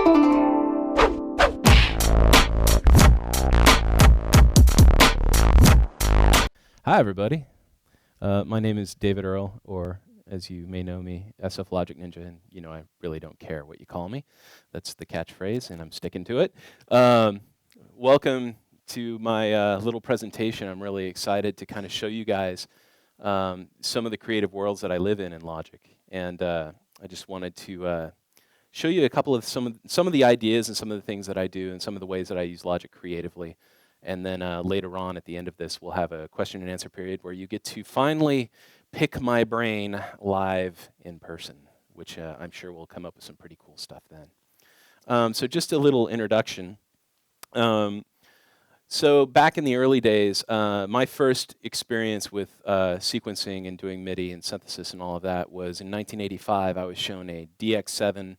Hi, everybody. My name is David Earl, or as you may know me, SF Logic Ninja, and I really don't care what you call me. That's the catchphrase, and I'm sticking to it. Welcome to my little presentation. I'm really excited to kind of show you guys some of the creative worlds that I live in Logic, and I just wanted to show you a couple of some of the ideas and some of the things that I do, and some of the ways that I use Logic creatively. And then later on at the end of this, we'll have a question and answer period where you get to finally pick my brain live in person, which I'm sure will come up with some pretty cool stuff then. So just a little introduction. So back in the early days, my first experience with sequencing and doing MIDI and synthesis and all of that was in 1985. I was shown a DX7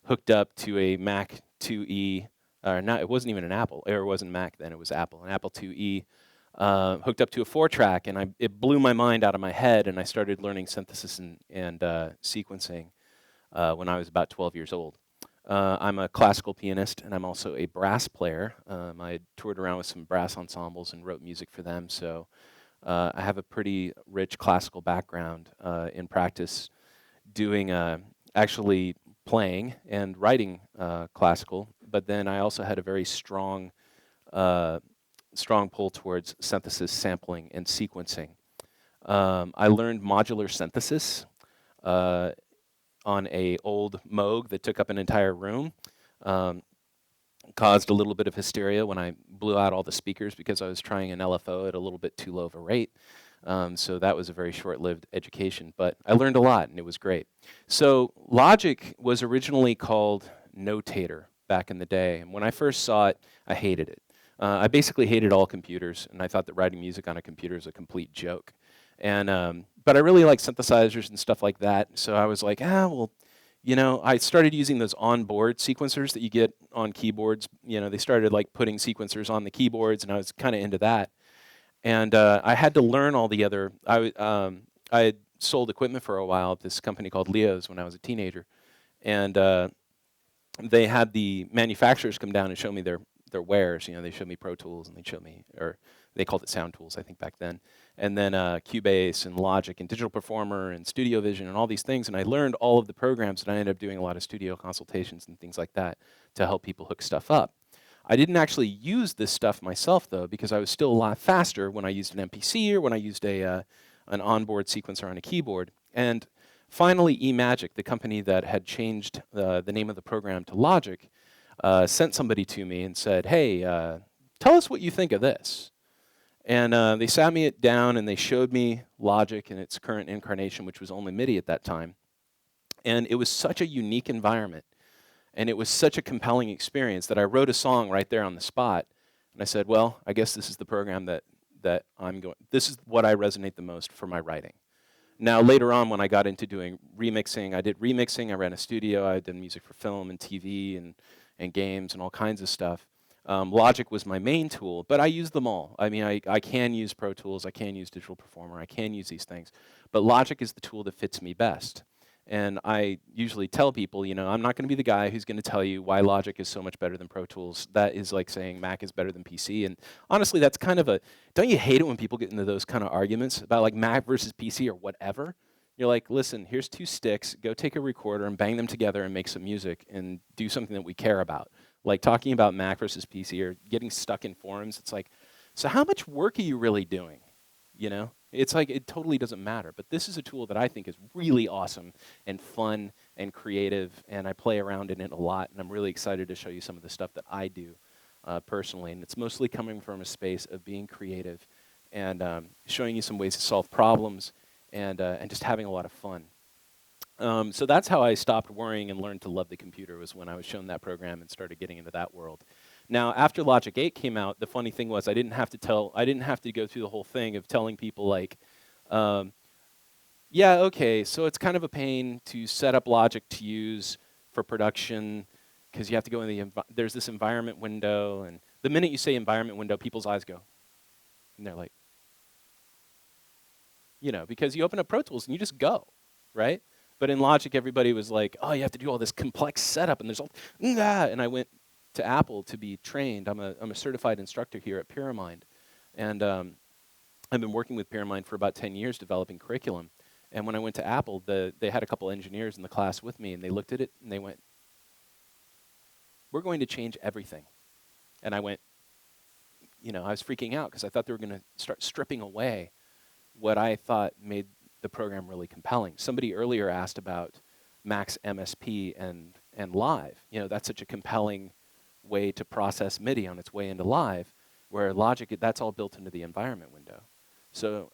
hooked up to a Mac 2E. It wasn't even an Apple, or it wasn't Mac then, it was Apple, an Apple IIe, hooked up to a 4-track, and it blew my mind out of my head, and I started learning synthesis and sequencing when I was about 12 years old. I'm a classical pianist, and I'm also a brass player. I toured around with some brass ensembles and wrote music for them, so I have a pretty rich classical background in practice doing actually playing and writing classical, but then I also had a very strong pull towards synthesis, sampling, and sequencing. I learned modular synthesis on a old Moog that took up an entire room. Caused a little bit of hysteria when I blew out all the speakers because I was trying an LFO at a little bit too low of a rate. So that was a very short-lived education, but I learned a lot, and it was great. So Logic was originally called Notator back in the day, and when I first saw it, I hated it. I basically hated all computers, and I thought that writing music on a computer is a complete joke. And but I really like synthesizers and stuff like that, so I was like, I started using those onboard sequencers that you get on keyboards. They started like putting sequencers on the keyboards, and I was kind of into that. And I had to learn all the other. I had sold equipment for a while at this company called Leo's when I was a teenager, and they had the manufacturers come down and show me their wares. They showed me Pro Tools, and they called it Sound Tools, I think, back then. And then Cubase and Logic and Digital Performer and Studio Vision and all these things. And I learned all of the programs, and I ended up doing a lot of studio consultations and things like that to help people hook stuff up. I didn't actually use this stuff myself, though, because I was still a lot faster when I used an MPC or when I used an onboard sequencer on a keyboard. And finally, eMagic, the company that had changed the name of the program to Logic, sent somebody to me and said, hey, tell us what you think of this. And they sat me down, and they showed me Logic in its current incarnation, which was only MIDI at that time. And it was such a unique environment. And it was such a compelling experience that I wrote a song right there on the spot. And I said, well, I guess this is the program that I'm going, this is what I resonate the most for my writing. Now, later on, when I got into doing remixing, I did remixing, I ran a studio, I did music for film and TV and games and all kinds of stuff. Logic was my main tool, but I use them all. I mean, I can use Pro Tools, I can use Digital Performer, I can use these things. But Logic is the tool that fits me best. And I usually tell people, I'm not going to be the guy who's going to tell you why Logic is so much better than Pro Tools. That is like saying Mac is better than PC. And honestly, that's kind of don't you hate it when people get into those kind of arguments about like Mac versus PC or whatever? You're like, listen, here's 2 sticks, go take a recorder and bang them together and make some music and do something that we care about. Like talking about Mac versus PC or getting stuck in forums, it's like, so how much work are you really doing? It's like it totally doesn't matter. But this is a tool that I think is really awesome and fun and creative, and I play around in it a lot, and I'm really excited to show you some of the stuff that I do personally. And it's mostly coming from a space of being creative and showing you some ways to solve problems and just having a lot of fun. So that's how I stopped worrying and learned to love the computer, was when I was shown that program and started getting into that world. Now, after Logic 8 came out, the funny thing was I didn't have to go through the whole thing of telling people like, yeah, okay, so it's kind of a pain to set up Logic to use for production because you have to go in there's this environment window, and the minute you say environment window, people's eyes go, and they're like, because you open up Pro Tools and you just go, right? But in Logic, everybody was like, oh, you have to do all this complex setup, and there's all, and I went to Apple to be trained. I'm a certified instructor here at Pyramind, and I've been working with Pyramind for about 10 years developing curriculum. And when I went to Apple, they had a couple engineers in the class with me, and they looked at it, and they went, we're going to change everything. And I went, I was freaking out because I thought they were going to start stripping away what I thought made the program really compelling. Somebody earlier asked about Max MSP and Live. That's such a compelling way to process MIDI on its way into Live, where Logic, that's all built into the environment window. So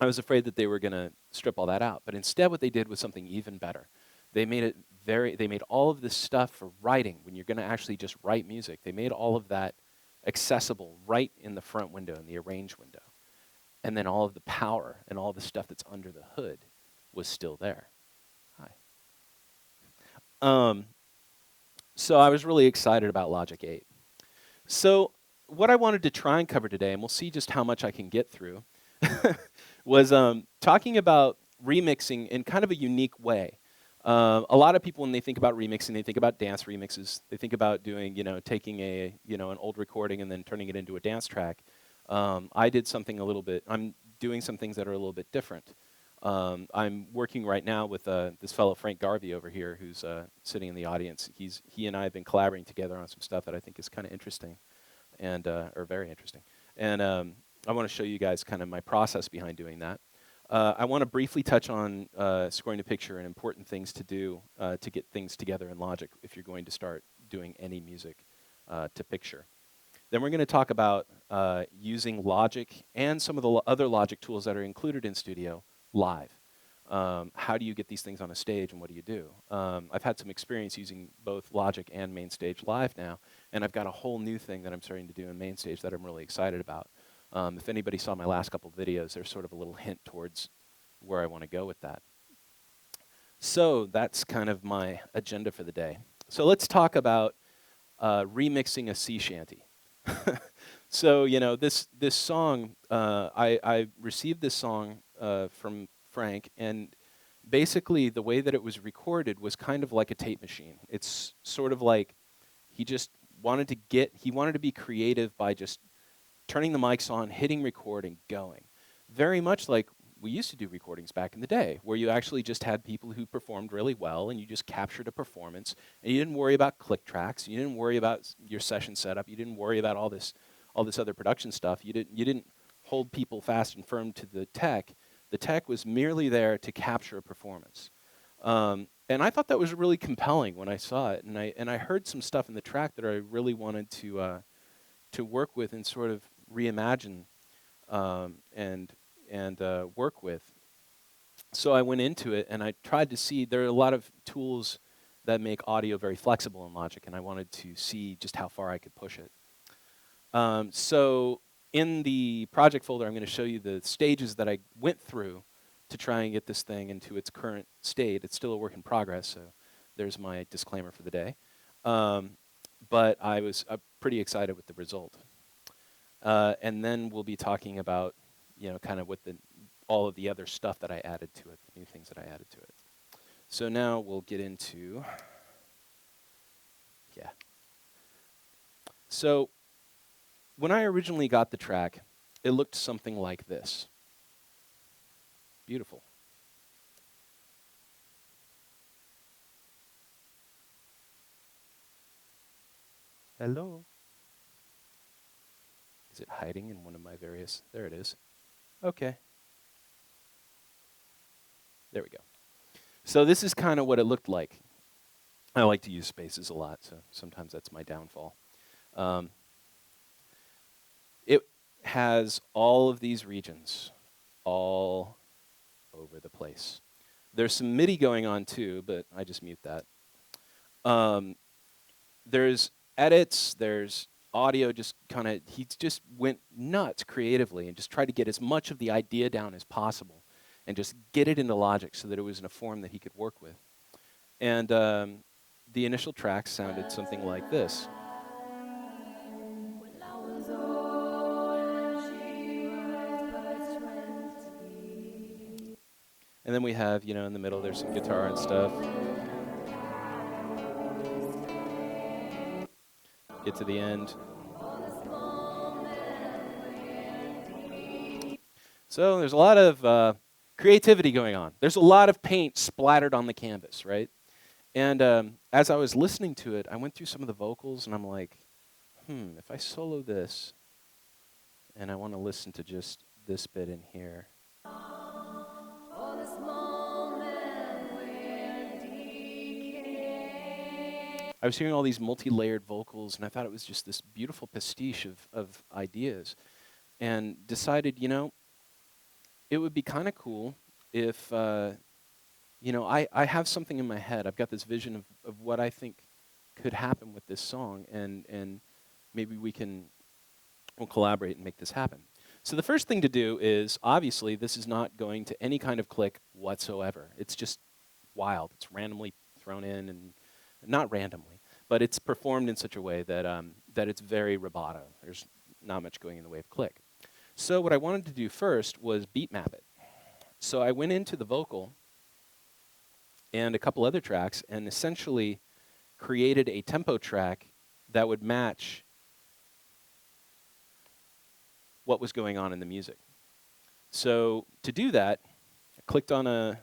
I was afraid that they were going to strip all that out. But instead what they did was something even better. They made all of this stuff for writing, when you're going to actually just write music. They made all of that accessible right in the front window, in the arrange window. And then all of the power and all the stuff that's under the hood was still there. Hi. So I was really excited about Logic 8. So what I wanted to try and cover today, and we'll see just how much I can get through, was talking about remixing in kind of a unique way. A lot of people, when they think about remixing, they think about dance remixes. They think about doing, taking an old recording and then turning it into a dance track. I did something a little bit. I'm doing some things that are a little bit different. I'm working right now with this fellow Frank Garvey over here, who's sitting in the audience. He and I have been collaborating together on some stuff that I think is kind of interesting, and or very interesting. And I want to show you guys kind of my process behind doing that. I want to briefly touch on scoring a picture and important things to do to get things together in Logic if you're going to start doing any music to picture. Then we're going to talk about using Logic and some of the other Logic tools that are included in Studio live. How do you get these things on a stage, and what do you do? I've had some experience using both Logic and Mainstage live now, and I've got a whole new thing that I'm starting to do in Mainstage that I'm really excited about. If anybody saw my last couple of videos, there's sort of a little hint towards where I want to go with that. So that's kind of my agenda for the day. So let's talk about remixing a sea shanty. So this song, I received this song from Frank, and basically the way that it was recorded was kind of like a tape machine. It's sort of like he just wanted to be creative by just turning the mics on, hitting record, and going. Very much like we used to do recordings back in the day, where you actually just had people who performed really well, and you just captured a performance, and you didn't worry about click tracks, you didn't worry about your session setup, you didn't worry about all this other production stuff. You didn't hold people fast and firm to the tech. The tech was merely there to capture a performance. And I thought that was really compelling when I saw it, and I heard some stuff in the track that I really wanted to work with and sort of reimagine and work with. So I went into it and I tried to see, there are a lot of tools that make audio very flexible in Logic, and I wanted to see just how far I could push it. So in the project folder, I'm going to show you the stages that I went through to try and get this thing into its current state. It's still a work in progress, so there's my disclaimer for the day. But I was pretty excited with the result. And then we'll be talking about, kind of all of the other stuff that I added to it, the new things that I added to it. So now we'll get into, So when I originally got the track, it looked something like this. Beautiful. Hello? Is it hiding in one of my various? There it is. Okay. There we go. So this is kind of what it looked like. I like to use spaces a lot, so sometimes that's my downfall. It has all of these regions all over the place. There's some MIDI going on too, but I just mute that. There's edits, there's audio, he just went nuts creatively and just tried to get as much of the idea down as possible and just get it into Logic so that it was in a form that he could work with. And the initial tracks sounded something like this. And then we have, you know, in the middle, there's some guitar and stuff. Get to the end. So there's a lot of creativity going on. There's a lot of paint splattered on the canvas, right? And as I was listening to it, I went through some of the vocals, and I'm like, if I solo this, and I want to listen to just this bit in here. I was hearing all these multi-layered vocals, and I thought it was just this beautiful pastiche of ideas, and decided, you know, it would be kind of cool if, you know, I have something in my head. I've got this vision of what I think could happen with this song, and maybe we'll collaborate and make this happen. So the first thing to do is, obviously, this is not going to any kind of click whatsoever. It's just wild. It's randomly thrown in, and not randomly, but it's performed in such a way that, that it's very rubato. There's not much going in the way of click. So what I wanted to do first was beat map it. So I went into the vocal and a couple other tracks and essentially created a tempo track that would match what was going on in the music. So to do that, I clicked on a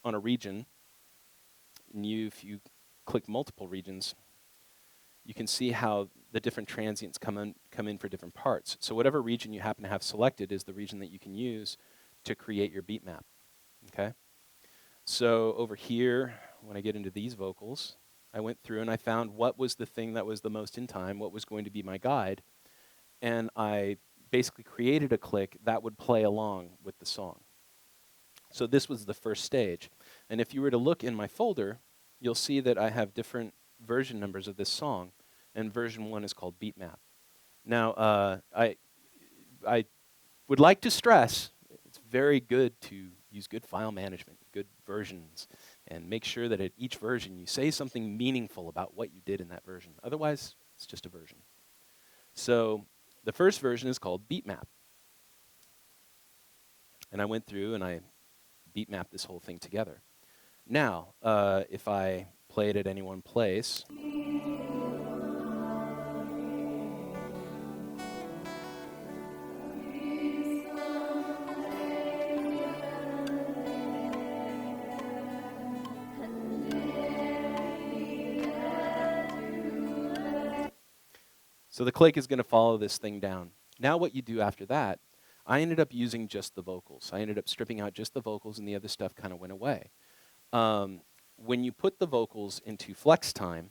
region, and if you click multiple regions, you can see how the different transients come in for different parts. So whatever region you happen to have selected is the region that you can use to create your beat map. Okay? So over here, when I get into these vocals, I went through and I found what was the thing that was the most in time, what was going to be my guide, and I basically created a click that would play along with the song. So this was the first stage. And if you were to look in my folder, you'll see that I have different version numbers of this song, and version 1 is called Beat Map. Now, I would like to stress it's very good to use good file management, good versions, and make sure that at each version you say something meaningful about what you did in that version. Otherwise, it's just a version. So the first version is called Beat Map. And I went through and I beat mapped this whole thing together. Now, if I play it at any one place, so the click is going to follow this thing down. Now what you do after that, I ended up using just the vocals. I ended up stripping out just the vocals, and the other stuff kind of went away. When you put the vocals into flex time,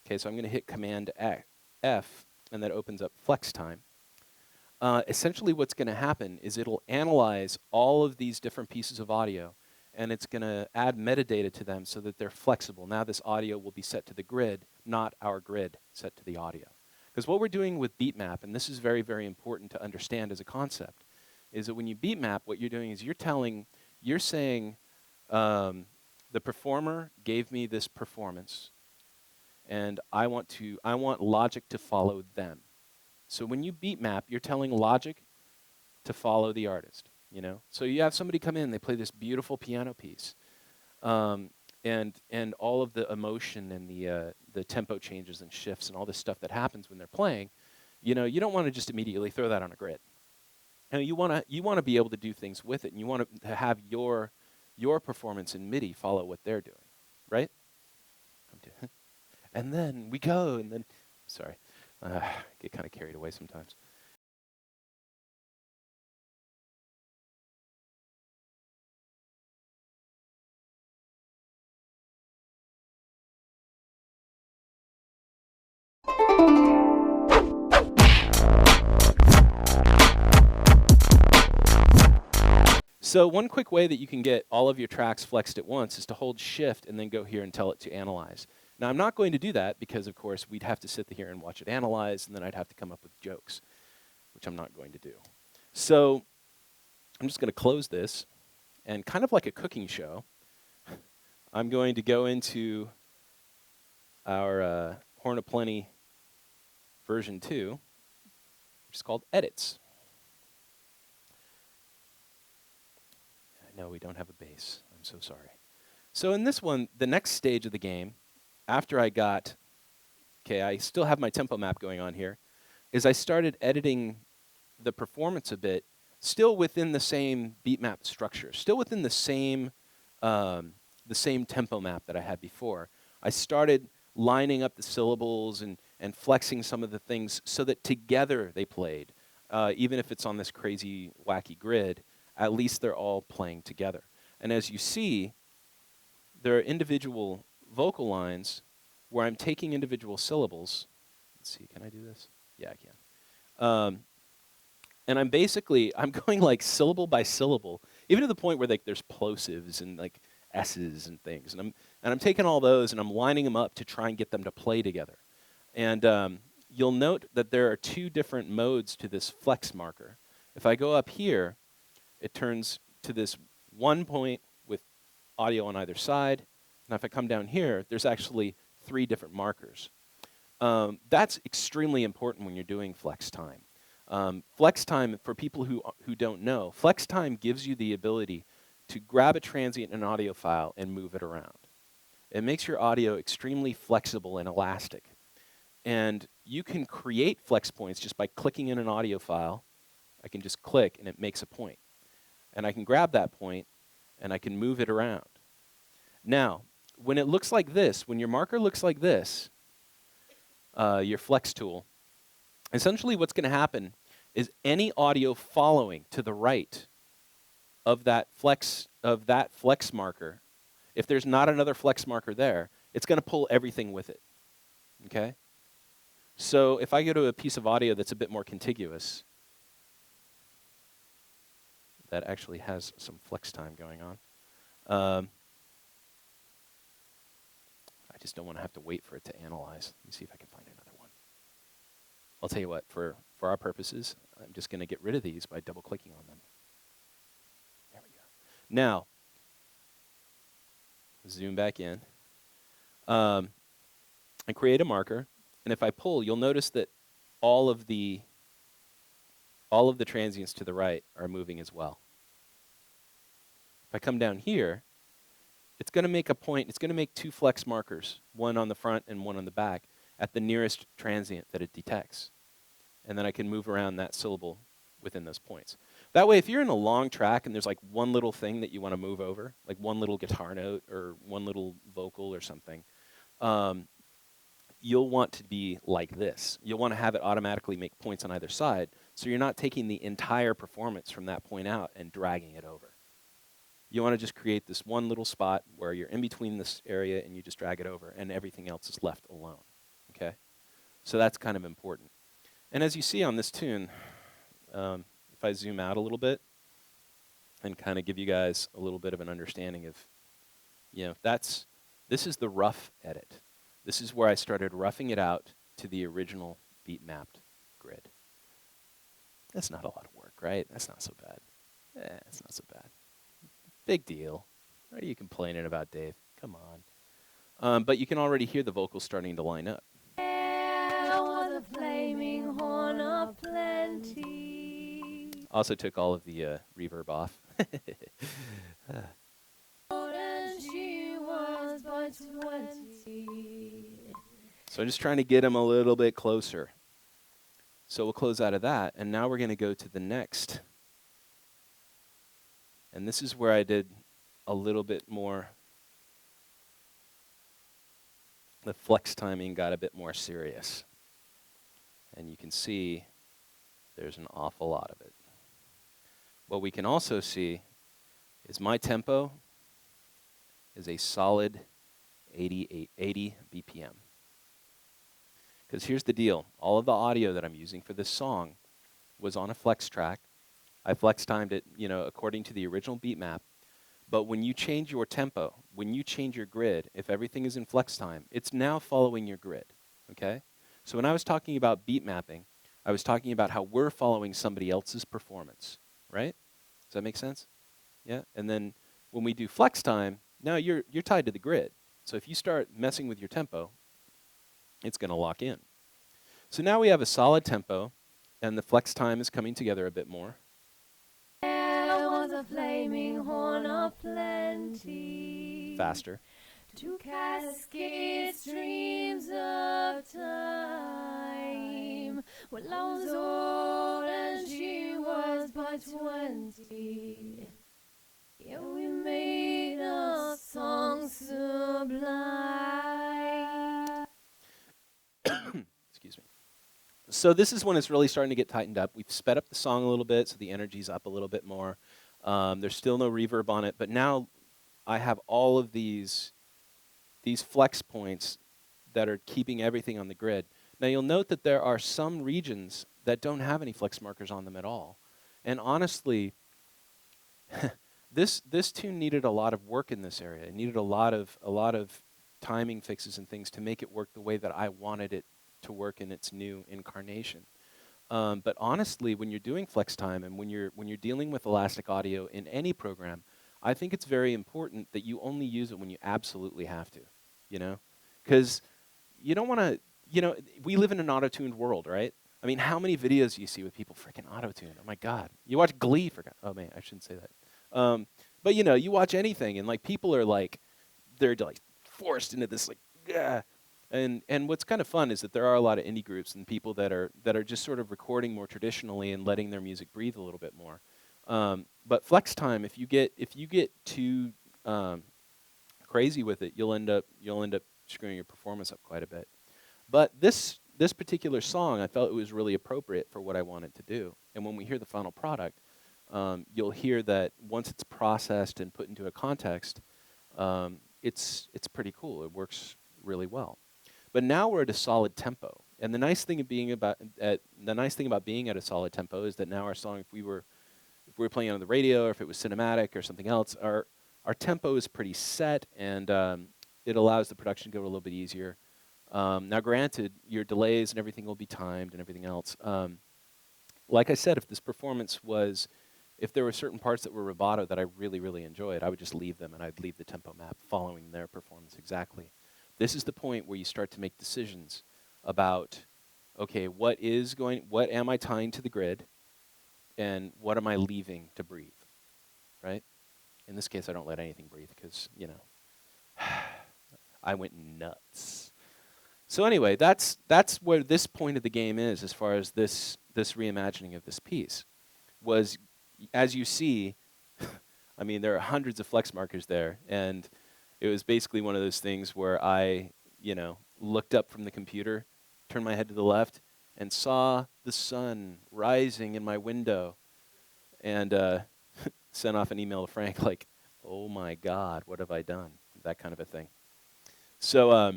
okay, so I'm going to hit Command F, and that opens up flex time. Essentially what's going to happen is it'll analyze all of these different pieces of audio, and it's going to add metadata to them so that they're flexible. Now this audio will be set to the grid, not our grid set to the audio. Because what we're doing with beat map, and this is very, very important to understand as a concept, is that when you beat map, what you're doing is you're saying, the performer gave me this performance, and I want Logic to follow them. So when you beat map, you're telling Logic to follow the artist. You know, so you have somebody come in, they play this beautiful piano piece, and all of the emotion and the tempo changes and shifts and all this stuff that happens when they're playing. You know, you don't want to just immediately throw that on a grid. You want to be able to do things with it, and you want to have your performance in MIDI follow what they're doing, right? And then we go, and then, sorry, get kind of carried away sometimes. So one quick way that you can get all of your tracks flexed at once is to hold Shift and then go here and tell it to analyze. Now, I'm not going to do that because, of course, we'd have to sit here and watch it analyze, and then I'd have to come up with jokes, which I'm not going to do. So I'm just going to close this, and kind of like a cooking show, I'm going to go into our Horn of Plenty version 2, which is called Edits. No, we don't have a bass. I'm so sorry. So in this one, the next stage of the game, after I got, okay, I still have my tempo map going on here, is I started editing the performance a bit, still within the same beat map structure, still within the same tempo map that I had before. I started lining up the syllables and flexing some of the things so that together they played. Even if it's on this crazy, wacky grid, at least they're all playing together. And as you see, there are individual vocal lines where I'm taking individual syllables. Let's see, can I do this? Yeah, I can. And I'm going like syllable by syllable, even to the point where like there's plosives and like S's and things. And I'm taking all those and I'm lining them up to try and get them to play together. And you'll note that there are two different modes to this flex marker. If I go up here, it turns to this one point with audio on either side. And if I come down here, there's actually 3 different markers. That's extremely important when you're doing flex time. Flex time, for people who don't know, flex time gives you the ability to grab a transient in an audio file and move it around. It makes your audio extremely flexible and elastic. And you can create flex points just by clicking in an audio file. I can just click and it makes a point. And I can grab that point and I can move it around. Now, when it looks like this, when your marker looks like this, your flex tool, essentially what's going to happen is any audio following to the right of that flex marker, if there's not another flex marker there, it's going to pull everything with it. Okay? So if I go to a piece of audio that's a bit more contiguous, that actually has some flex time going on. I just don't want to have to wait for it to analyze. Let me see if I can find another one. I'll tell you what, for our purposes, I'm just going to get rid of these by double-clicking on them. There we go. Now, zoom back in. And create a marker. And if I pull, you'll notice that all of the transients to the right are moving as well. If I come down here, it's going to make a point. It's going to make 2 flex markers, one on the front and one on the back, at the nearest transient that it detects. And then I can move around that syllable within those points. That way, if you're in a long track and there's like one little thing that you want to move over, like one little guitar note or one little vocal or something, you'll want to be like this. You'll want to have it automatically make points on either side, so you're not taking the entire performance from that point out and dragging it over. You want to just create this one little spot where you're in between this area and you just drag it over, and everything else is left alone. Okay? So that's kind of important. And as you see on this tune, if I zoom out a little bit and kind of give you guys a little bit of an understanding of, this is the rough edit. This is where I started roughing it out to the original beat mapped grid. That's not a lot of work, right? That's not so bad. It's not so bad. Big deal. What are you complaining about, Dave? Come on. But you can already hear the vocals starting to line up. There was a flaming horn of plenty. Also took all of the reverb off. And she was but 20. So I'm just trying to get them a little bit closer. So we'll close out of that, and now we're going to go to the next. And this is where I did a little bit more. The flex timing got a bit more serious. And you can see there's an awful lot of it. What we can also see is my tempo is a solid 80 BPM. Because here's the deal. All of the audio that I'm using for this song was on a flex track. I flex timed it, according to the original beat map. But when you change your tempo, when you change your grid, if everything is in flex time, it's now following your grid, okay? So when I was talking about beat mapping, I was talking about how we're following somebody else's performance, right? Does that make sense? Yeah? And then when we do flex time, now you're tied to the grid. So if you start messing with your tempo, it's going to lock in. So now we have a solid tempo, and the flex time is coming together a bit more. There was a flaming horn of plenty. Faster. To cascade streams of time. When love was old and she was but 20. Yeah, we made a song sublime. Excuse me. So this is when it's really starting to get tightened up. We've sped up the song a little bit, so the energy's up a little bit more. There's still no reverb on it, but now I have all of these flex points that are keeping everything on the grid. Now you'll note that there are some regions that don't have any flex markers on them at all. And honestly, this tune needed a lot of work in this area. It needed a lot of timing fixes and things to make it work the way that I wanted it to work in its new incarnation. But honestly, when you're doing flex time and when you're dealing with elastic audio in any program, I think it's very important that you only use it when you absolutely have to, you know? Because you don't want to, we live in an auto-tuned world, right? I mean, how many videos do you see with people freaking auto-tuned? Oh my God. You watch Glee, oh man, I shouldn't say that. But you watch anything and like people are like, they're like forced into this like, yeah. And what's kind of fun is that there are a lot of indie groups and people that are just sort of recording more traditionally and letting their music breathe a little bit more. But flex time, if you get too crazy with it, you'll end up screwing your performance up quite a bit. But this particular song, I felt it was really appropriate for what I wanted to do. And when we hear the final product, you'll hear that once it's processed and put into a context, it's pretty cool. It works really well. But now we're at a solid tempo, and the nice thing of being about being at a solid tempo is that now our song, if we were playing on the radio or if it was cinematic or something else, our tempo is pretty set, and it allows the production to go a little bit easier. Now, granted, your delays and everything will be timed and everything else. Like I said, if there were certain parts that were rubato that I really, really enjoyed, I would just leave them and I'd leave the tempo map following their performance exactly. This is the point where you start to make decisions about, okay, what am I tying to the grid, and what am I leaving to breathe, right? In this case, I don't let anything breathe because, I went nuts. So anyway, that's where this point of the game is as far as this reimagining of this piece. Was, as you see, I mean, there are hundreds of flex markers there, and it was basically one of those things where I, looked up from the computer, turned my head to the left, and saw the sun rising in my window, and sent off an email to Frank like, oh my God, what have I done? That kind of a thing. So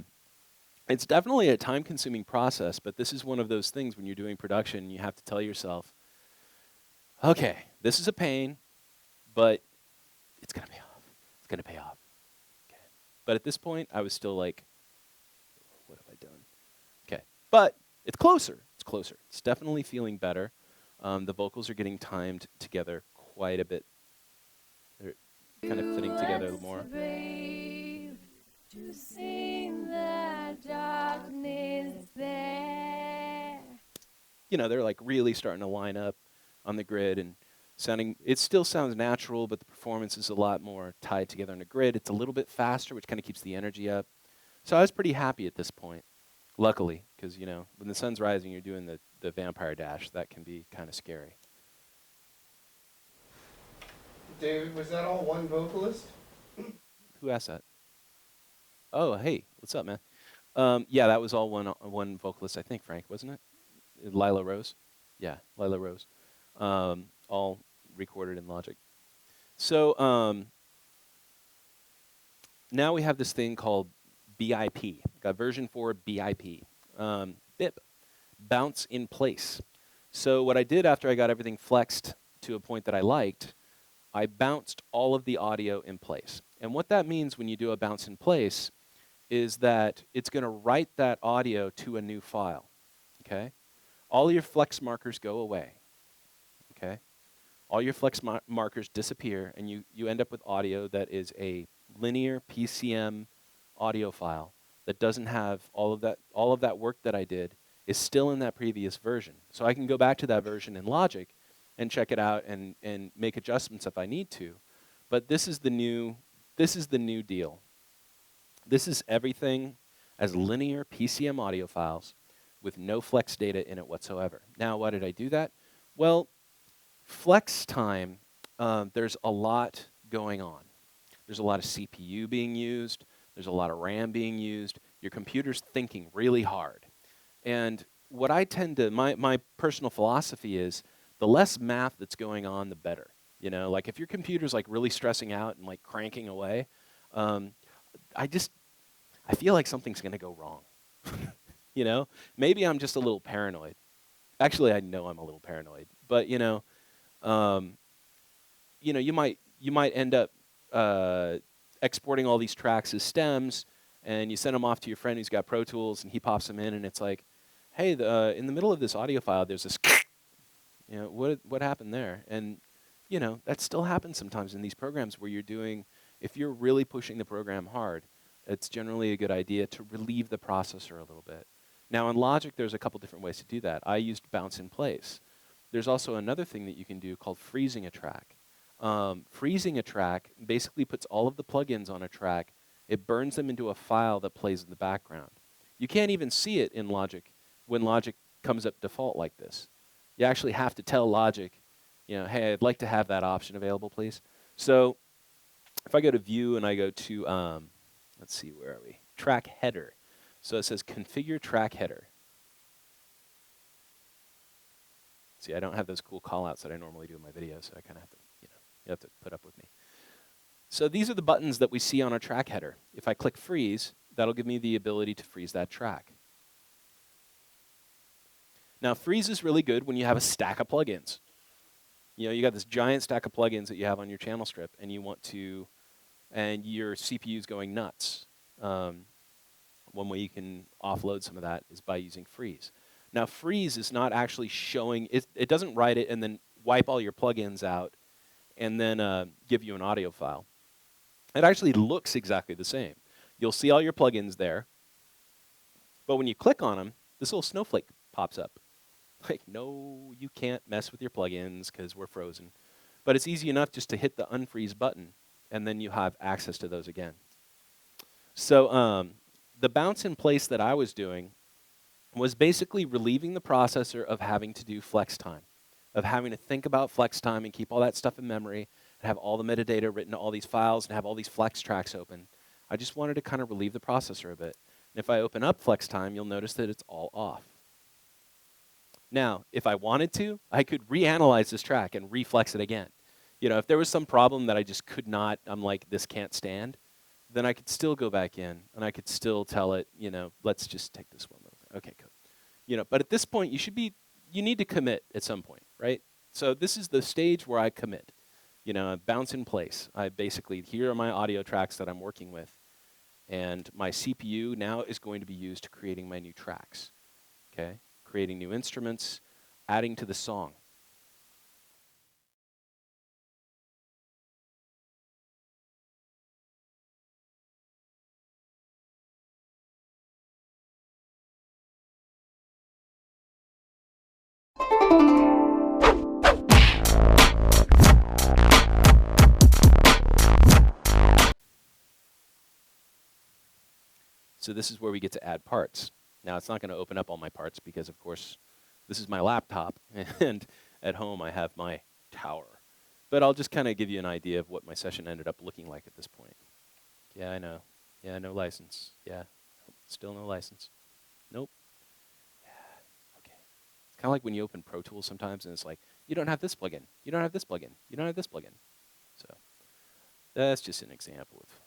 it's definitely a time-consuming process, but this is one of those things when you're doing production, you have to tell yourself, okay, this is a pain, but it's going to pay off. It's going to pay off. Okay. But at this point, I was still like, what have I done? Okay. But it's closer. It's closer. It's definitely feeling better. The vocals are getting timed together quite a bit. They're kind of fitting together a little more. To sing the darkness there. They're like really starting to line up on the grid and sounding, it still sounds natural, but the performance is a lot more tied together on the grid. It's a little bit faster, which kind of keeps the energy up. So I was pretty happy at this point, luckily, because, when the sun's rising, you're doing the vampire dash. That can be kind of scary. David, was that all one vocalist? Who asked that? Oh, hey, what's up, man? Yeah, that was all one vocalist, I think, Frank, wasn't it? Lila Rose? Yeah, Lila Rose. All recorded in Logic. So now we have this thing called BIP. Got version 4 BIP. BIP, bounce in place. So what I did after I got everything flexed to a point that I liked, I bounced all of the audio in place. And what that means when you do a bounce in place is that it's going to write that audio to a new file, okay? All your flex markers go away, okay? All your flex markers disappear, and you end up with audio that is a linear PCM audio file that doesn't have all of that work that I did is still in that previous version. So I can go back to that version in Logic and check it out and make adjustments if I need to. But this is the new deal. This is everything as linear PCM audio files with no flex data in it whatsoever. Now, why did I do that? Well, flex time, there's a lot going on. There's a lot of CPU being used. There's a lot of RAM being used. Your computer's thinking really hard. And what I tend to, my personal philosophy is the less math that's going on, the better. You know, like if your computer's like really stressing out and like cranking away, um, I feel like something's going to go wrong. You know, maybe I'm just a little paranoid. Actually, I know I'm a little paranoid. But um, you might end up exporting all these tracks as stems, and you send them off to your friend who's got Pro Tools, and he pops them in, and it's like, hey, in the middle of this audio file, there's this, what happened there? And that still happens sometimes in these programs where you're doing, if you're really pushing the program hard, it's generally a good idea to relieve the processor a little bit. Now in Logic, there's a couple different ways to do that. I used bounce in place. There's also another thing that you can do called freezing a track. Freezing a track basically puts all of the plugins on a track. It burns them into a file that plays in the background. You can't even see it in Logic when Logic comes up default like this. You actually have to tell Logic, hey, I'd like to have that option available, please. So if I go to View and I go to, let's see, where are we? Track header. So it says Configure Track Header. See, I don't have those cool callouts that I normally do in my videos, so I kind of have to, you have to put up with me. So these are the buttons that we see on our track header. If I click Freeze, that'll give me the ability to freeze that track. Now, freeze is really good when you have a stack of plugins. You got this giant stack of plugins that you have on your channel strip, and you want to, and your CPU is going nuts. One way you can offload some of that is by using freeze. Now, freeze is not actually showing, it doesn't write it and then wipe all your plugins out and then give you an audio file. It actually looks exactly the same. You'll see all your plugins there, but when you click on them, this little snowflake pops up. Like, no, you can't mess with your plugins because we're frozen. But it's easy enough just to hit the unfreeze button, and then you have access to those again. So the bounce in place that I was doing was basically relieving the processor of having to do flex time, of having to think about flex time and keep all that stuff in memory, and have all the metadata written to all these files, and have all these flex tracks open. I just wanted to kind of relieve the processor a bit. And if I open up flex time, you'll notice that it's all off. Now, if I wanted to, I could reanalyze this track and reflex it again. If there was some problem that I just could not, I'm like, this can't stand, then I could still go back in and I could still tell it, let's just take this one over. Okay, cool. But at this point, you need to commit at some point, right? So this is the stage where I commit. I bounce in place. I basically, here are my audio tracks that I'm working with, and my CPU now is going to be used to creating my new tracks, okay? Creating new instruments, adding to the song. So this is where we get to add parts. Now, it's not going to open up all my parts because, of course, this is my laptop, and at home I have my tower. But I'll just kind of give you an idea of what my session ended up looking like at this point. Yeah, I know. Yeah, no license. Yeah, still no license. Nope. Yeah, okay. It's kind of like when you open Pro Tools sometimes, and it's like, you don't have this plugin. You don't have this plugin. You don't have this plugin. So that's just an example of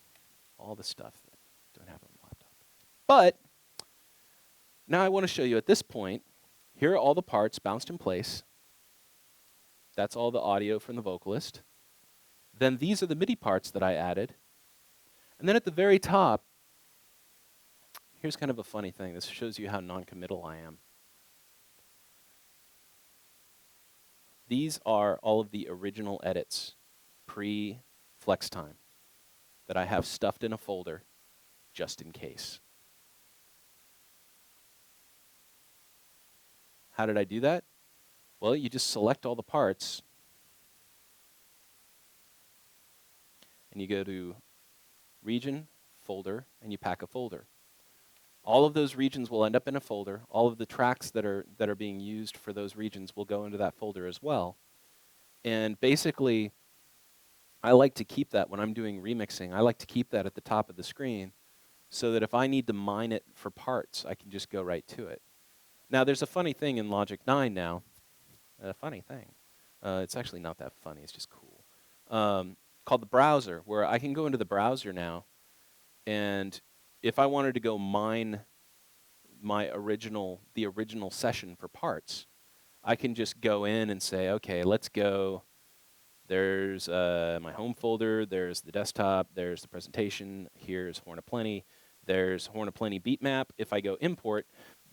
all the stuff that don't have on the laptop. But now I want to show you at this point, here are all the parts bounced in place. That's all the audio from the vocalist. Then these are the MIDI parts that I added. And then at the very top, here's kind of a funny thing. This shows you how non-committal I am. These are all of the original edits, pre-flex time, that I have stuffed in a folder just in case. How did I do that? Well, you just select all the parts. and you go to region, folder, and you pack a folder. All of those regions will end up in a folder. All of the tracks that are being used for those regions will go into that folder as well. And basically, I like to keep that when I'm doing remixing. I like to keep that at the top of the screen so that if I need to mine it for parts, I can just go right to it. Now, there's a funny thing in Logic 9 now. A funny thing. It's actually not that funny. It's just cool. Called the browser, where I can go into the browser now, and if I wanted to go mine the original session for parts, I can just go in and say, okay, let's go. There's my home folder, there's the desktop, there's the presentation, here's Horn of Plenty, there's Horn of Plenty beat map. If I go import,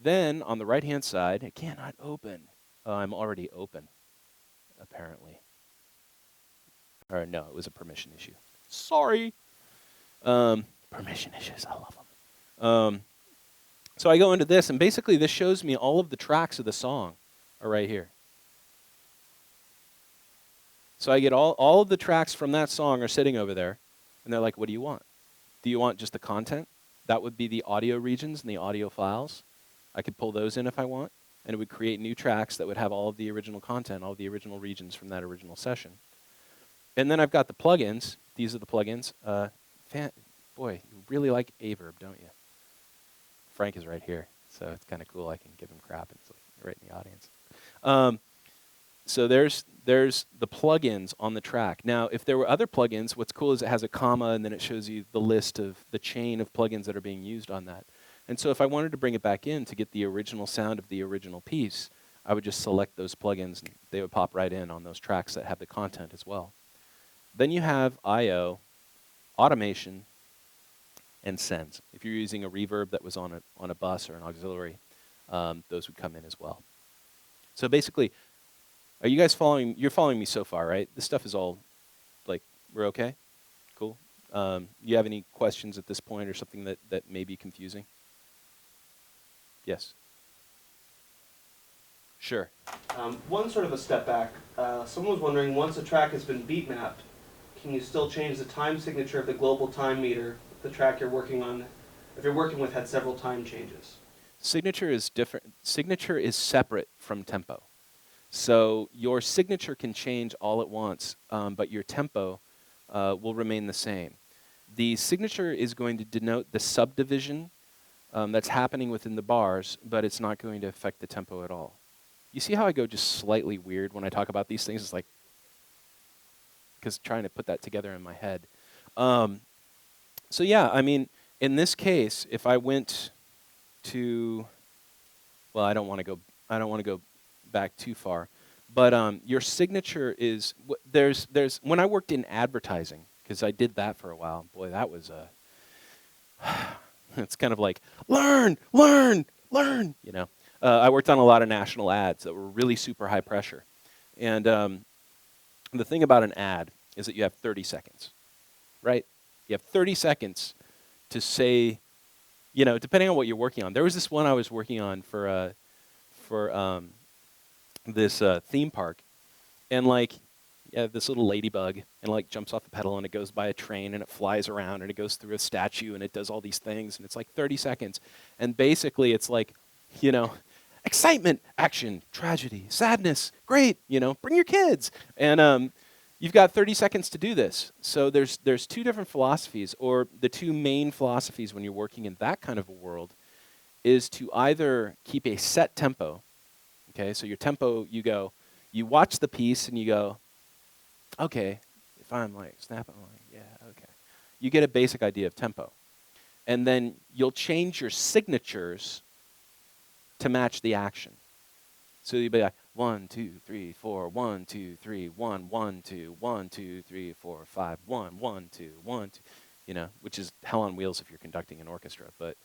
then on the right-hand side, it cannot open. I'm already open, apparently. Or no, it was a permission issue. Sorry. Permission issues, I love them. So I go into this, and basically this shows me all of the tracks of the song are right here. So I get all of the tracks from that song are sitting over there, and they're like, what do you want? Do you want just the content? That would be the audio regions and the audio files. I could pull those in if I want, and it would create new tracks that would have all of the original content, all of the original regions from that original session. And then I've got the plugins. These are the plugins. Boy, you really like Averb, don't you? Frank is right here, so it's kind of cool. I can give him crap, and it's like right in the audience. So there's the plugins on the track. Now, if there were other plugins, what's cool is it has a comma, and then it shows you the list of the chain of plugins that are being used on that. And so if I wanted to bring it back in to get the original sound of the original piece, I would just select those plugins, and they would pop right in on those tracks that have the content as well. Then you have I/O, automation, and sends. If you're using a reverb that was on a bus or an auxiliary, those would come in as well. So basically, are you guys following? You're following me so far, right? This stuff is all, like, we're okay? Cool? You have any questions at this point or something that may be confusing? Yes? Sure. One sort of a step back. Someone was wondering, once a track has been beat mapped, can you still change the time signature of the global time meter if the track you're working on, if you're working with, had several time changes? Signature is different. Signature is separate from tempo. So your signature can change all at once, but your tempo will remain the same. The signature is going to denote the subdivision that's happening within the bars, but it's not going to affect the tempo at all. You see how I go just slightly weird when I talk about these things? It's like, because trying to put that together in my head. So yeah, I mean, in this case, if I went to, well, I don't want to go back too far, but your signature is there's when I worked in advertising, because I did that for a while. Boy, that was it's kind of like learn, you know. I worked on a lot of national ads that were really super high pressure, and the thing about an ad is that you have 30 seconds, right? You have 30 seconds to say, you know, depending on what you're working on. There was this one I was working on for this theme park, and like, you have this little ladybug, and like jumps off a pedal, and it goes by a train, and it flies around, and it goes through a statue, and it does all these things, and it's like 30 seconds, and basically it's like, you know, excitement, action, tragedy, sadness, great, you know, bring your kids, and you've got 30 seconds to do this. So there's two different philosophies, or the two main philosophies when you're working in that kind of a world is to either keep a set tempo. Okay, so your tempo, you watch the piece and you go, okay, if I'm like snapping, I'm like, yeah, okay. You get a basic idea of tempo. And then you'll change your signatures to match the action. So you'll be like, 1, 2, 3, 4, 1, 2, 3, 1, 1, 2, 1, 2, 3, 4, 5, 1, 1, 2, 1, 2, you know, which is hell on wheels if you're conducting an orchestra. But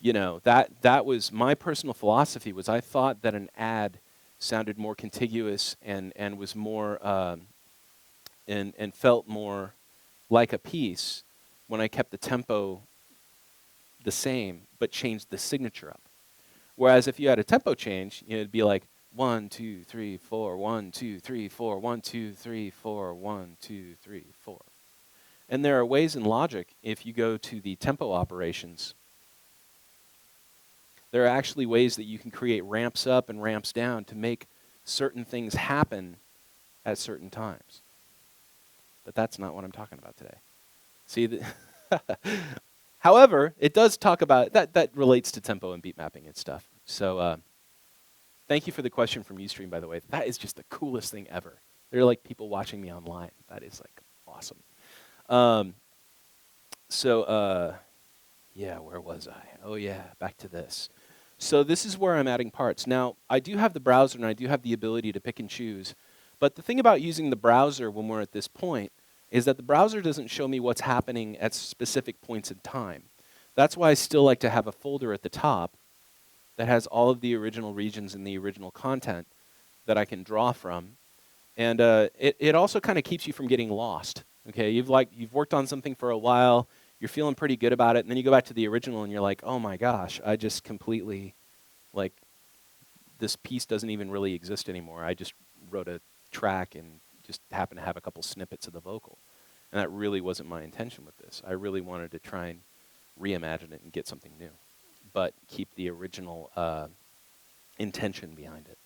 you know, that was my personal philosophy. Was I thought that an ad sounded more contiguous and was more and felt more like a piece when I kept the tempo the same but changed the signature up. Whereas if you had a tempo change, you know, it'd be like 1, 2, 3, 4, 1, 2, 3, 4, 1, 2, 3, 4, 1, 2, 3, 4. And there are ways in Logic, if you go to the tempo operations, there are actually ways that you can create ramps up and ramps down to make certain things happen at certain times. But that's not what I'm talking about today. See, however, it does talk about, that relates to tempo and beat mapping and stuff. So thank you for the question from Ustream, by the way. That is just the coolest thing ever. They're like people watching me online. That is like awesome. Yeah, where was I? Oh yeah, back to this. So this is where I'm adding parts. Now, I do have the browser and I do have the ability to pick and choose. But the thing about using the browser when we're at this point is that the browser doesn't show me what's happening at specific points in time. That's why I still like to have a folder at the top that has all of the original regions and the original content that I can draw from. And it also kind of keeps you from getting lost. Okay, you've worked on something for a while, you're feeling pretty good about it, and then you go back to the original and you're like, oh my gosh, I just completely, like, this piece doesn't even really exist anymore. I just wrote a track and just happened to have a couple snippets of the vocal. And that really wasn't my intention with this. I really wanted to try and reimagine it and get something new, but keep the original intention behind it.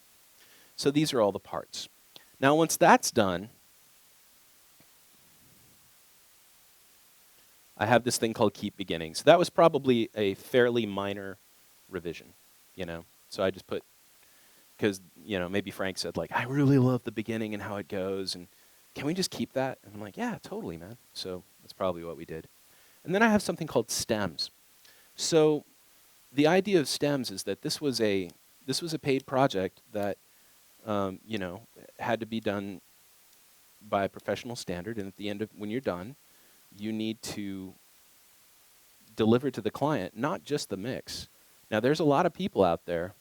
So these are all the parts. Now once that's done, I have this thing called keep beginning. So that was probably a fairly minor revision, you know. So I just put, because, you know, maybe Frank said, like, I really love the beginning and how it goes, and can we just keep that? And I'm like, yeah, totally, man. So that's probably what we did. And then I have something called stems. So the idea of stems is that this was a paid project that, you know, had to be done by a professional standard, and at the end of, when you're done, you need to deliver to the client not just the mix. Now there's a lot of people out there.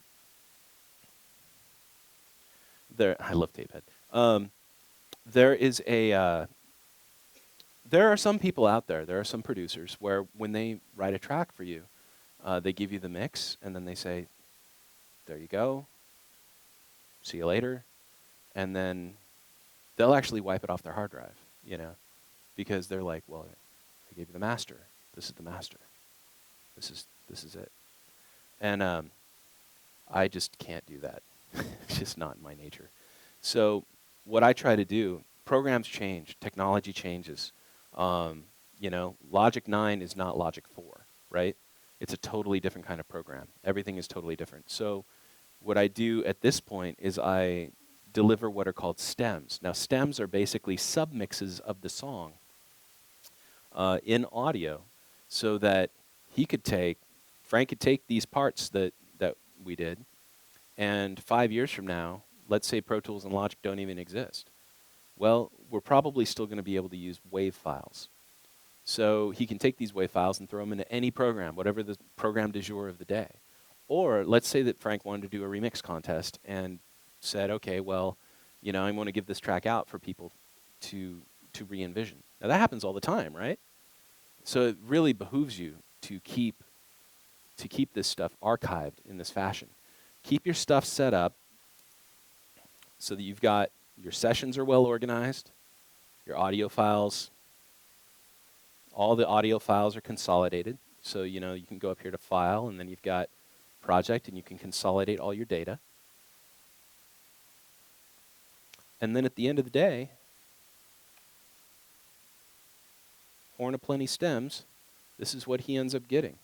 I love Tapehead. There are some people out there. There are some producers where when they write a track for you, they give you the mix and then they say, "There you go. See you later," and then they'll actually wipe it off their hard drive, you know, because they're like, "Well, I gave you the master. This is the master. This is it," and I just can't do that. It's just not in my nature. So what I try to do, programs change, technology changes. You know, Logic 9 is not Logic 4, right? It's a totally different kind of program. Everything is totally different. So what I do at this point is I deliver what are called stems. Now stems are basically submixes of the song in audio, so that Frank could take these parts that we did, and 5 years from now, let's say Pro Tools and Logic don't even exist. Well, we're probably still going to be able to use WAV files. So he can take these WAV files and throw them into any program, whatever the program du jour of the day. Or let's say that Frank wanted to do a remix contest and said, okay, well, you know, I want to give this track out for people to re-envision. Now that happens all the time, right? So it really behooves you to keep this stuff archived in this fashion. Keep your stuff set up so that you've got your sessions are well organized, your audio files, all the audio files are consolidated. So, you know, you can go up here to File, and then you've got Project, and you can consolidate all your data. And then at the end of the day, Horn of Plenty stems, this is what he ends up getting.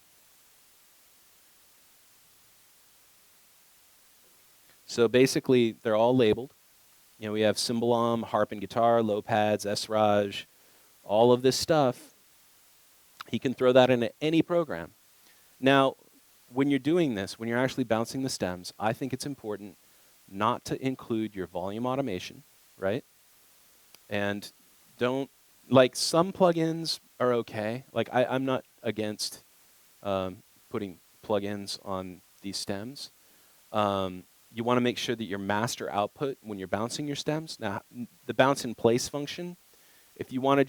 So basically, they're all labeled. You know, we have cymbalom, harp and guitar, low pads, SRAJ, all of this stuff. He can throw that into any program. Now, when you're doing this, when you're actually bouncing the stems, I think it's important not to include your volume automation, right? And don't, like, some plugins are okay. Like, I'm not against putting plugins on these stems. You want to make sure that your master output, when you're bouncing your stems, now the bounce in place function, if you want to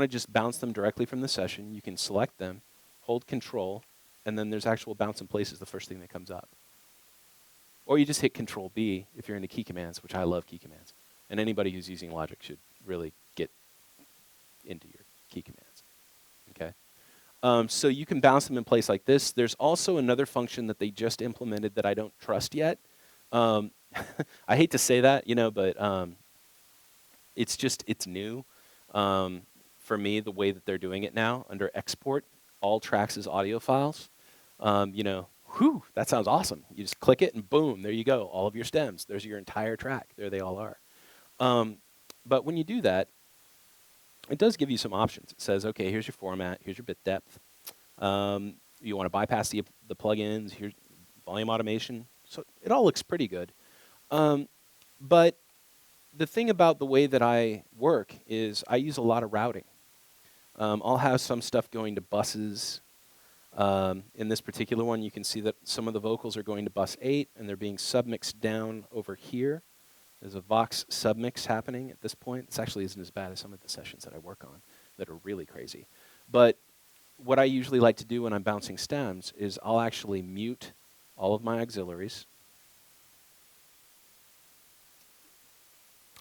just bounce them directly from the session, you can select them, hold Control, and then there's actual bounce in place is the first thing that comes up. Or you just hit Control B if you're into key commands, which I love key commands. And anybody who's using Logic should really get into key commands. Okay. So you can bounce them in place like this. There's also another function that they just implemented that I don't trust yet. I hate to say that, but it's new. For me, the way that they're doing it now, under export, all tracks as audio files, whew, that sounds awesome. You just click it and boom, there you go, all of your stems. There's your entire track. There they all are. But when you do that, it does give you some options. It says, okay, here's your format, here's your bit depth. You want to bypass the plugins, here's volume automation. So it all looks pretty good. But the thing about the way that I work is I use a lot of routing. I'll have some stuff going to buses. In this particular one, you can see that some of the vocals are going to bus 8, and they're being submixed down over here. There's a Vox submix happening at this point. This actually isn't as bad as some of the sessions that I work on that are really crazy. But what I usually like to do when I'm bouncing stems is I'll actually mute all of my auxiliaries.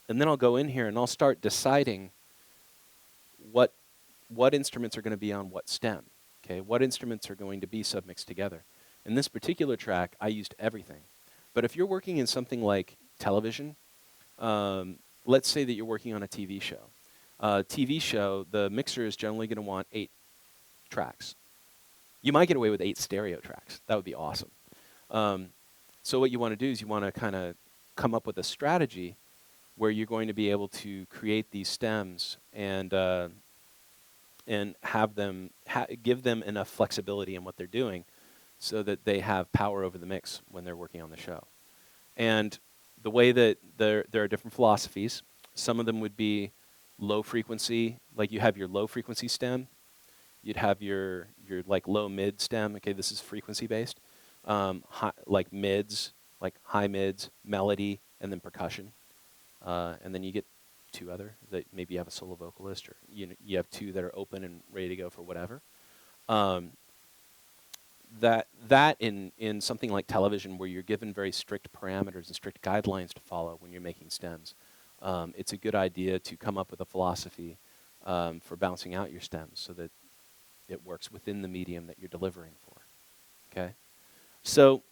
And then I'll go in here and I'll start deciding what instruments are going to be on what stem. Okay, what instruments are going to be submixed together. In this particular track, I used everything. But if you're working in something like television, let's say that you're working on a TV show. TV show, the mixer is generally going to want 8 tracks. You might get away with 8 stereo tracks. That would be awesome. So what you want to do is you want to kind of come up with a strategy where you're going to be able to create these stems and have them give them enough flexibility in what they're doing so that they have power over the mix when they're working on the show. And the way that there are different philosophies. Some of them would be low frequency, like you have your low frequency stem. You'd have your like low mid stem. Okay, this is frequency based. Like mids, like high mids, melody, and then percussion. And then you get 2 other that maybe you have a solo vocalist, or you have 2 that are open and ready to go for whatever. That in something like television, where you're given very strict parameters and strict guidelines to follow when you're making stems, it's a good idea to come up with a philosophy for bouncing out your stems so that it works within the medium that you're delivering for. Okay, so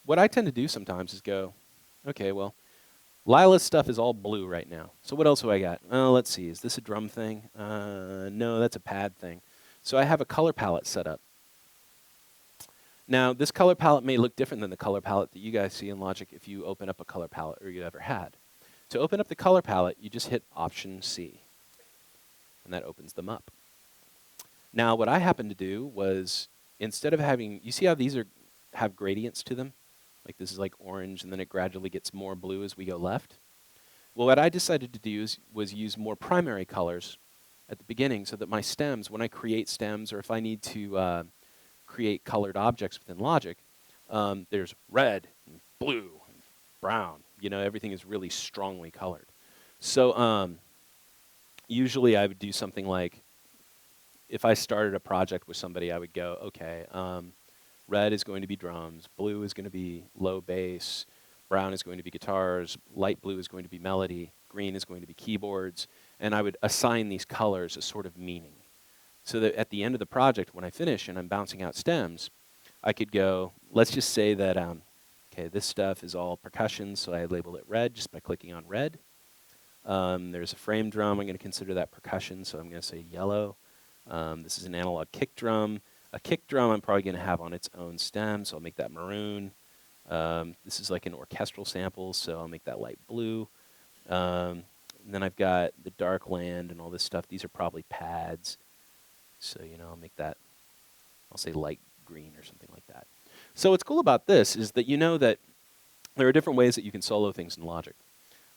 what I tend to do sometimes is go, okay, well, Lila's stuff is all blue right now. So what else do I got? Let's see. Is this a drum thing? No, that's a pad thing. So I have a color palette set up. Now, this color palette may look different than the color palette that you guys see in Logic if you open up a color palette or you ever had. To open up the color palette, you just hit Option C, and that opens them up. Now, what I happened to do was, instead of having, you see how these have gradients to them? Like this is like orange, and then it gradually gets more blue as we go left. Well, what I decided to do was use more primary colors at the beginning so that my stems, when I create stems, or if I need to create colored objects within Logic, there's red, and blue, and brown. Everything is really strongly colored. So usually I would do something like, if I started a project with somebody, I would go, okay, red is going to be drums, blue is going to be low bass, brown is going to be guitars, light blue is going to be melody, green is going to be keyboards, and I would assign these colors a sort of meaning. So that at the end of the project, when I finish and I'm bouncing out stems, I could go, let's just say that, okay, this stuff is all percussion, so I label it red just by clicking on red. There's a frame drum, I'm going to consider that percussion, so I'm going to say yellow. This is an analog kick drum. A kick drum I'm probably going to have on its own stem, so I'll make that maroon. This is like an orchestral sample, so I'll make that light blue. And then I've got the dark land and all this stuff. These are probably pads. So, I'll make that, I'll say light green or something like that. So what's cool about this is that you know that there are different ways that you can solo things in Logic.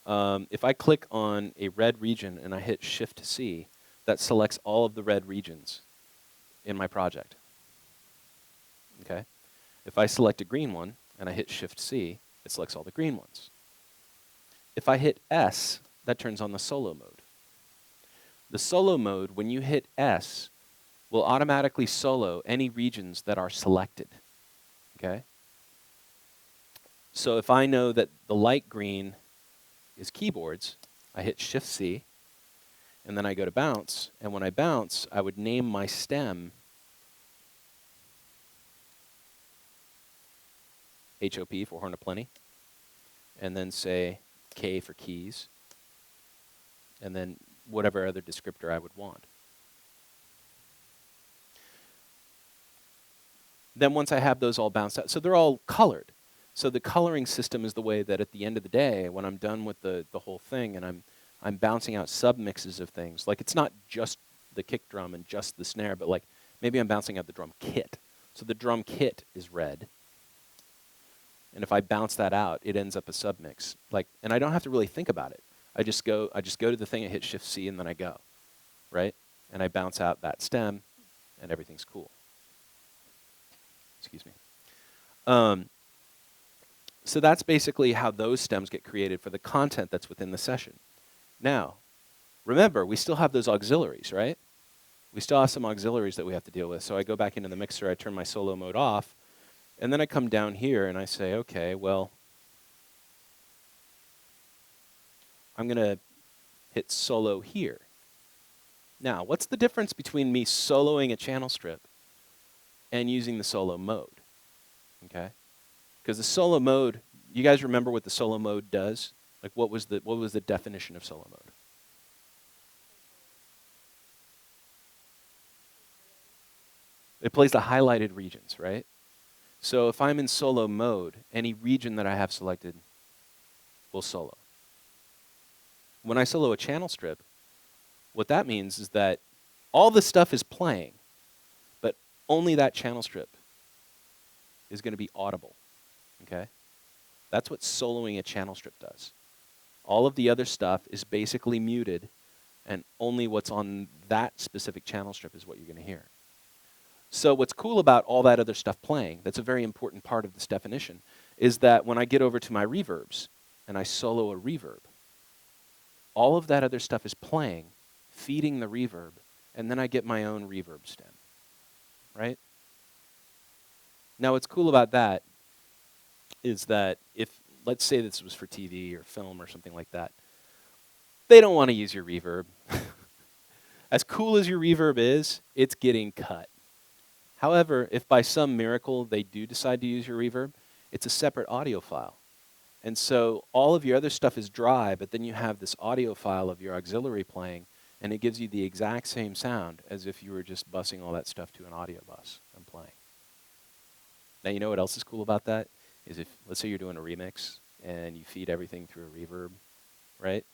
If I click on a red region and I hit Shift-C, that selects all of the red regions in my project. Okay? If I select a green one and I hit Shift-C, it selects all the green ones. If I hit S, that turns on the solo mode. The solo mode, when you hit S, will automatically solo any regions that are selected. Okay? So if I know that the light green is keyboards, I hit Shift-C, And then I go to bounce, and when I bounce, I would name my stem HOP for horn of plenty, and then say K for keys, and then whatever other descriptor I would want. Then once I have those all bounced out, so they're all colored. So the coloring system is the way that at the end of the day, when I'm done with the whole thing and I'm bouncing out submixes of things, like it's not just the kick drum and just the snare, but like maybe I'm bouncing out the drum kit. So the drum kit is red. And if I bounce that out, it ends up a submix. Like, and I don't have to really think about it. I just go to the thing, I hit Shift C, and then I go, right? And I bounce out that stem, and everything's cool. Excuse me. So that's basically how those stems get created for the content that's within the session. Now, remember, we still have those auxiliaries, right? We still have some auxiliaries that we have to deal with. So I go back into the mixer, I turn my solo mode off, and then I come down here and I say, okay, well, I'm going to hit solo here. Now, what's the difference between me soloing a channel strip and using the solo mode? Okay? Because the solo mode, you guys remember what the solo mode does? Like what was the definition of solo mode? It plays the highlighted regions, right? So if I'm in solo mode, any region that I have selected will solo. When I solo a channel strip, what that means is that all the stuff is playing, but only that channel strip is going to be audible. Okay? That's what soloing a channel strip does. All of the other stuff is basically muted, and only what's on that specific channel strip is what you're going to hear. So what's cool about all that other stuff playing, that's a very important part of this definition, is that when I get over to my reverbs and I solo a reverb, all of that other stuff is playing, feeding the reverb, and then I get my own reverb stem, right? Now what's cool about that is that if, let's say this was for TV or film or something like that, they don't want to use your reverb. As cool as your reverb is, it's getting cut. However, if by some miracle they do decide to use your reverb, it's a separate audio file. And so all of your other stuff is dry, but then you have this audio file of your auxiliary playing, and it gives you the exact same sound as if you were just busing all that stuff to an audio bus and playing. Now, you know what else is cool about that? Is if, let's say you're doing a remix, and you feed everything through a reverb, right?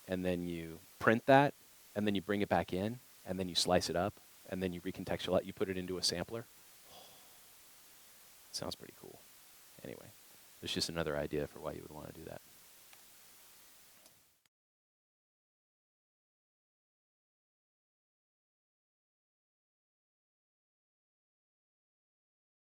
And then you print that, and then you bring it back in, and then you slice it up, and then you recontextualize, you put it into a sampler. Sounds pretty cool. Anyway, there's just another idea for why you would want to do that.